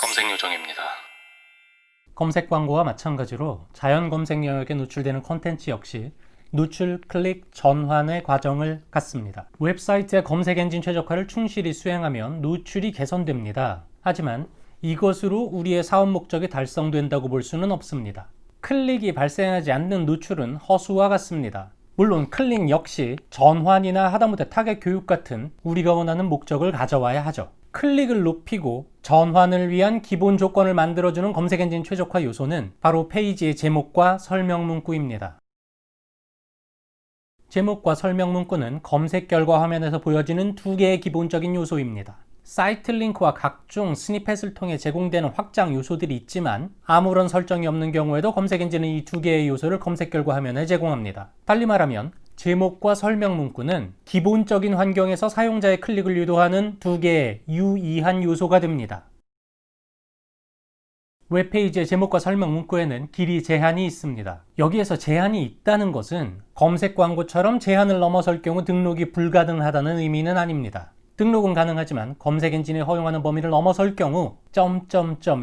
검색 요정입니다. 검색 광고와 마찬가지로 자연 검색 영역에 노출되는 콘텐츠 역시 노출, 클릭, 전환의 과정을 갖습니다. 웹사이트의 검색 엔진 최적화를 충실히 수행하면 노출이 개선됩니다. 하지만 이것으로 우리의 사업 목적이 달성된다고 볼 수는 없습니다. 클릭이 발생하지 않는 노출은 허수와 같습니다. 물론 클릭 역시 전환이나 하다못해 타겟 교육 같은 우리가 원하는 목적을 가져와야 하죠. 클릭을 높이고 전환을 위한 기본 조건을 만들어주는 검색 엔진 최적화 요소는 바로 페이지의 제목과 설명 문구입니다. 제목과 설명 문구는 검색 결과 화면에서 보여지는 두 개의 기본적인 요소입니다. 사이트 링크와 각종 스니펫을 통해 제공되는 확장 요소들이 있지만 아무런 설정이 없는 경우에도 검색 엔진은 이 두 개의 요소를 검색 결과 화면에 제공합니다. 달리 말하면 제목과 설명 문구는 기본적인 환경에서 사용자의 클릭을 유도하는 두 개의 유의한 요소가 됩니다. 웹페이지의 제목과 설명 문구에는 길이 제한이 있습니다. 여기에서 제한이 있다는 것은 검색 광고처럼 제한을 넘어설 경우 등록이 불가능하다는 의미는 아닙니다. 등록은 가능하지만 검색 엔진이 허용하는 범위를 넘어설 경우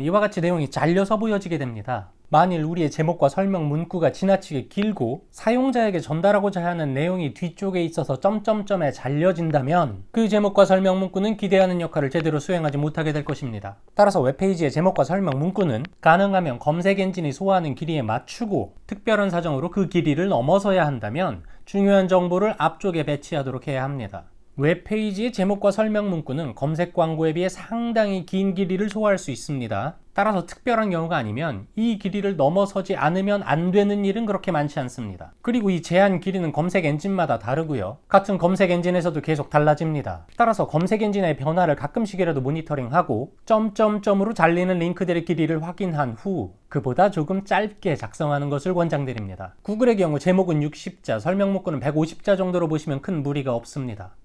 이와 같이 내용이 잘려서 보여지게 됩니다. 만일 우리의 제목과 설명 문구가 지나치게 길고 사용자에게 전달하고자 하는 내용이 뒤쪽에 있어서 점점점에 잘려진다면 그 제목과 설명 문구는 기대하는 역할을 제대로 수행하지 못하게 될 것입니다. 따라서 웹페이지의 제목과 설명 문구는 가능하면 검색 엔진이 소화하는 길이에 맞추고 특별한 사정으로 그 길이를 넘어서야 한다면 중요한 정보를 앞쪽에 배치하도록 해야 합니다. 웹페이지의 제목과 설명 문구는 검색 광고에 비해 상당히 긴 길이를 소화할 수 있습니다. 따라서 특별한 경우가 아니면 이 길이를 넘어서지 않으면 안 되는 일은 그렇게 많지 않습니다. 그리고 이 제한 길이는 검색 엔진마다 다르고요. 같은 검색 엔진에서도 계속 달라집니다. 따라서 검색 엔진의 변화를 가끔씩이라도 모니터링하고 점점점으로 잘리는 링크들의 길이를 확인한 후 그보다 조금 짧게 작성하는 것을 권장드립니다. 구글의 경우 제목은 60자, 설명 문구는 150자 정도로 보시면 큰 무리가 없습니다.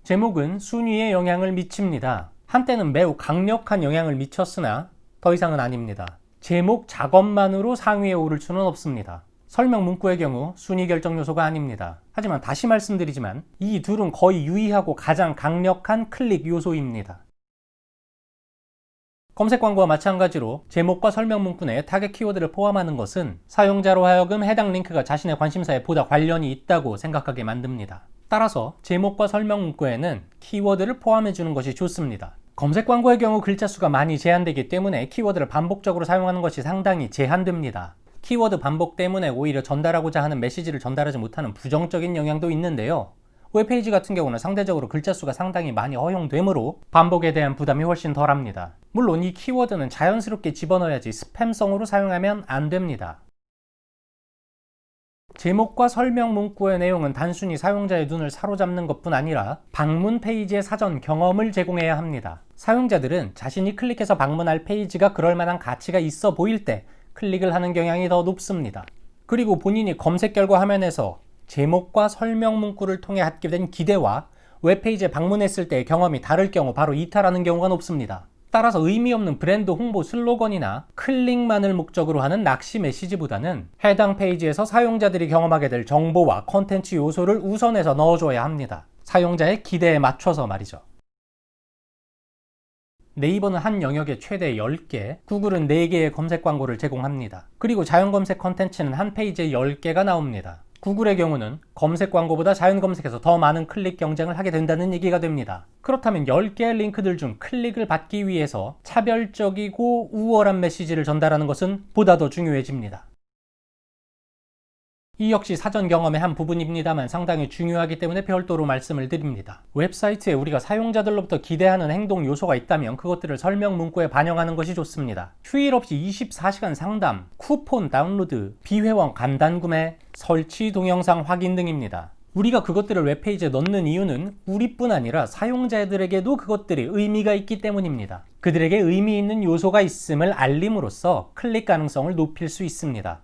제목은 순위에 영향을 미칩니다. 한때는 매우 강력한 영향을 미쳤으나 더 이상은 아닙니다. 제목 작업만으로 상위에 오를 수는 없습니다. 설명 문구의 경우 순위 결정 요소가 아닙니다. 하지만 다시 말씀드리지만 이 둘은 거의 유의하고 가장 강력한 클릭 요소입니다. 검색 광고와 마찬가지로 제목과 설명 문구 내에 타겟 키워드를 포함하는 것은 사용자로 하여금 해당 링크가 자신의 관심사에 보다 관련이 있다고 생각하게 만듭니다. 따라서 제목과 설명 문구에는 키워드를 포함해 주는 것이 좋습니다. 검색 광고의 경우 글자 수가 많이 제한되기 때문에 키워드를 반복적으로 사용하는 것이 상당히 제한됩니다. 키워드 반복 때문에 오히려 전달하고자 하는 메시지를 전달하지 못하는 부정적인 영향도 있는데요. 웹페이지 같은 경우는 상대적으로 글자 수가 상당히 많이 허용되므로 반복에 대한 부담이 훨씬 덜합니다. 물론 이 키워드는 자연스럽게 집어넣어야지 스팸성으로 사용하면 안 됩니다. 제목과 설명 문구의 내용은 단순히 사용자의 눈을 사로잡는 것뿐 아니라 방문 페이지의 사전 경험을 제공해야 합니다. 사용자들은 자신이 클릭해서 방문할 페이지가 그럴 만한 가치가 있어 보일 때 클릭을 하는 경향이 더 높습니다. 그리고 본인이 검색 결과 화면에서 제목과 설명 문구를 통해 갖게 된 기대와 웹페이지에 방문했을 때의 경험이 다를 경우 바로 이탈하는 경우가 높습니다. 따라서 의미 없는 브랜드 홍보 슬로건이나 클릭만을 목적으로 하는 낚시 메시지보다는 해당 페이지에서 사용자들이 경험하게 될 정보와 컨텐츠 요소를 우선해서 넣어줘야 합니다. 사용자의 기대에 맞춰서 말이죠. 네이버는 한 영역에 최대 10개, 구글은 4개의 검색 광고를 제공합니다. 그리고 자연 검색 컨텐츠는 한 페이지에 10개가 나옵니다. 구글의 경우는 검색 광고보다 자연 검색에서 더 많은 클릭 경쟁을 하게 된다는 얘기가 됩니다. 그렇다면 10개의 링크들 중 클릭을 받기 위해서 차별적이고 우월한 메시지를 전달하는 것은 보다 더 중요해집니다. 이 역시 사전 경험의 한 부분입니다만 상당히 중요하기 때문에 별도로 말씀을 드립니다. 웹사이트에 우리가 사용자들로부터 기대하는 행동 요소가 있다면 그것들을 설명 문구에 반영하는 것이 좋습니다. 휴일 없이 24시간 상담, 쿠폰 다운로드, 비회원 간단 구매, 설치 동영상 확인 등입니다. 우리가 그것들을 웹페이지에 넣는 이유는 우리뿐 아니라 사용자들에게도 그것들이 의미가 있기 때문입니다. 그들에게 의미 있는 요소가 있음을 알림으로써 클릭 가능성을 높일 수 있습니다.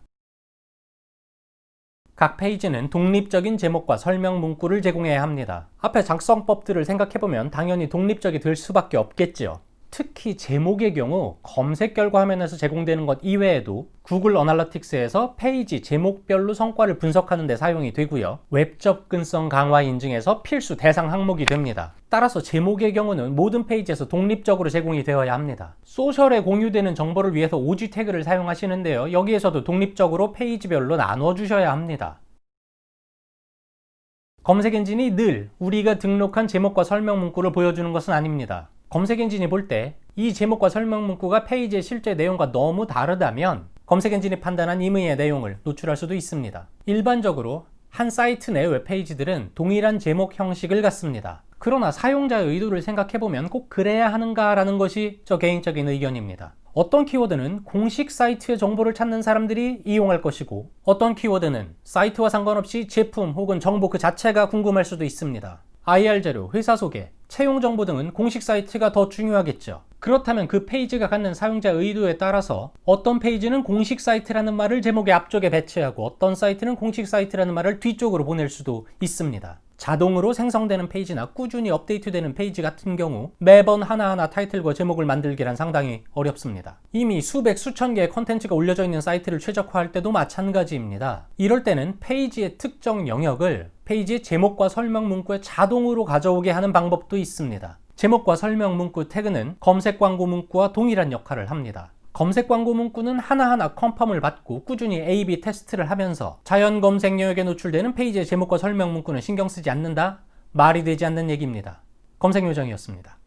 각 페이지는 독립적인 제목과 설명 문구를 제공해야 합니다. 앞에 작성법들을 생각해보면 당연히 독립적이 될 수밖에 없겠지요. 특히 제목의 경우 검색 결과 화면에서 제공되는 것 이외에도 구글 어널리틱스에서 페이지 제목별로 성과를 분석하는 데 사용이 되고요. 웹 접근성 강화 인증에서 필수 대상 항목이 됩니다. 따라서 제목의 경우는 모든 페이지에서 독립적으로 제공이 되어야 합니다. 소셜에 공유되는 정보를 위해서 OG 태그를 사용하시는데요. 여기에서도 독립적으로 페이지별로 나눠주셔야 합니다. 검색 엔진이 늘 우리가 등록한 제목과 설명 문구를 보여주는 것은 아닙니다. 검색 엔진이 볼 때 이 제목과 설명 문구가 페이지의 실제 내용과 너무 다르다면 검색 엔진이 판단한 임의의 내용을 노출할 수도 있습니다. 일반적으로 한 사이트 내 웹페이지들은 동일한 제목 형식을 갖습니다. 그러나 사용자의 의도를 생각해보면 꼭 그래야 하는가라는 것이 저 개인적인 의견입니다. 어떤 키워드는 공식 사이트의 정보를 찾는 사람들이 이용할 것이고 어떤 키워드는 사이트와 상관없이 제품 혹은 정보 그 자체가 궁금할 수도 있습니다. IR 자료, 회사 소개, 채용 정보 등은 공식 사이트가 더 중요하겠죠. 그렇다면 그 페이지가 갖는 사용자 의도에 따라서 어떤 페이지는 공식 사이트라는 말을 제목의 앞쪽에 배치하고 어떤 사이트는 공식 사이트라는 말을 뒤쪽으로 보낼 수도 있습니다. 자동으로 생성되는 페이지나 꾸준히 업데이트되는 페이지 같은 경우 매번 하나하나 타이틀과 제목을 만들기란 상당히 어렵습니다. 이미 수백, 수천 개의 컨텐츠가 올려져 있는 사이트를 최적화할 때도 마찬가지입니다. 이럴 때는 페이지의 특정 영역을 페이지의 제목과 설명 문구에 자동으로 가져오게 하는 방법도 있습니다. 제목과 설명 문구 태그는 검색 광고 문구와 동일한 역할을 합니다. 검색 광고 문구는 하나하나 컨펌을 받고 꾸준히 A/B 테스트를 하면서 자연 검색 영역에 노출되는 페이지의 제목과 설명 문구는 신경 쓰지 않는다? 말이 되지 않는 얘기입니다. 검색요정이었습니다.